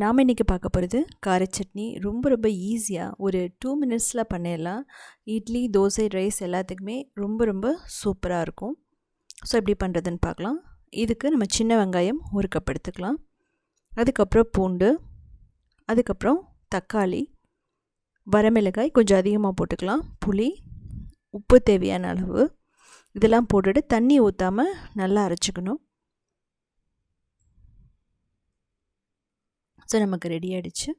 நாம் இன்றைக்கி பார்க்க போகிறது கார சட்னி. ரொம்ப ரொம்ப ஈஸியாக ஒரு 2 மினிட்ஸில் பண்ணிடலாம். இட்லி, தோசை, ரைஸ் எல்லாத்துக்குமே ரொம்ப ரொம்ப சூப்பராக இருக்கும். ஸோ எப்படி பண்ணுறதுன்னு பார்க்கலாம். இதுக்கு நம்ம சின்ன வெங்காயம் 1 கப் எடுத்துக்கலாம். அதுக்கப்புறம் பூண்டு, அதுக்கப்புறம் தக்காளி, வரமிளகாய் கொஞ்சம் அதிகமாக போட்டுக்கலாம், புளி, உப்பு தேவையான அளவு, இதெல்லாம் போட்டுட்டு தண்ணி ஊற்றாமல் நல்லா அரைச்சிக்கணும். ஸோ நமக்கு ரெடி ஆகிடுச்சு.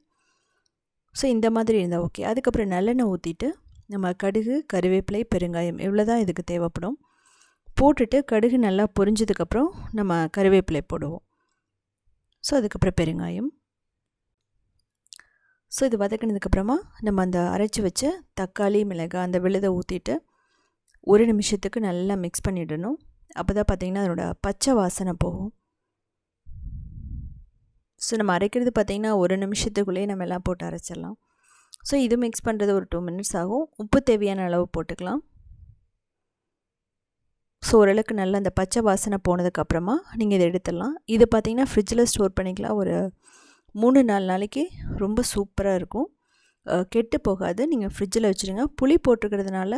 ஸோ இந்த மாதிரி இருந்தால் ஓகே. அதுக்கப்புறம் நல்லெண்ணெய் ஊற்றிட்டு நம்ம கடுகு, கருவேப்பிலை, பெருங்காயம் இவ்வளோ தான் இதுக்கு தேவைப்படும். போட்டுட்டு கடுகு நல்லா பொரிஞ்சதுக்கப்புறம் நம்ம கருவேப்பிலை போடுவோம். ஸோ அதுக்கப்புறம் பெருங்காயம். ஸோ இது வதக்கினதுக்கப்புறமா நம்ம அந்த அரைச்சி வச்ச தக்காளி, மிளகாய் அந்த விழுதை ஊற்றிட்டு 1 நிமிஷத்துக்கு நல்லா மிக்ஸ் பண்ணிடணும். அப்போ தான் பார்த்திங்கன்னா அதனோட பச்சை வாசனை போகும். ஸோ நம்ம அரைக்கிறது பார்த்திங்கன்னா 1 நிமிஷத்துக்குள்ளேயே நம்ம எல்லாம் போட்டு அரைச்சிடலாம். ஸோ இது மிக்ஸ் பண்ணுறது ஒரு 2 மினிட்ஸ் ஆகும். உப்பு தேவையான அளவு போட்டுக்கலாம். ஸோ ஓரளவுக்கு நல்லா அந்த பச்சை வாசனை போனதுக்கப்புறமா நீங்கள் இதை எடுத்துடலாம். இது பார்த்திங்கன்னா ஃப்ரிட்ஜில் ஸ்டோர் பண்ணிக்கலாம். ஒரு 3-4 நாளைக்கு ரொம்ப சூப்பராக இருக்கும். கெட்டு போகாது. நீங்கள் ஃப்ரிட்ஜில் வச்சுருங்க. புளி போட்டிருக்கிறதுனால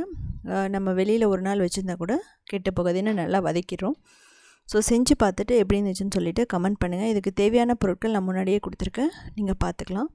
நம்ம வெளியில் ஒரு நாள் வச்சுருந்தா கூட கெட்டு போகாது. இன்னும் நல்லா வதக்கிடுறோம். ஸோ செஞ்சு பார்த்துட்டு எப்படி இருந்துச்சுன்னு சொல்லிவிட்டு கமெண்ட் பண்ணுங்கள். இதுக்கு தேவையான பொருட்கள் நான் முன்னாடியே கொடுத்துருக்கேன், நீங்கள் பார்த்துக்கலாம்.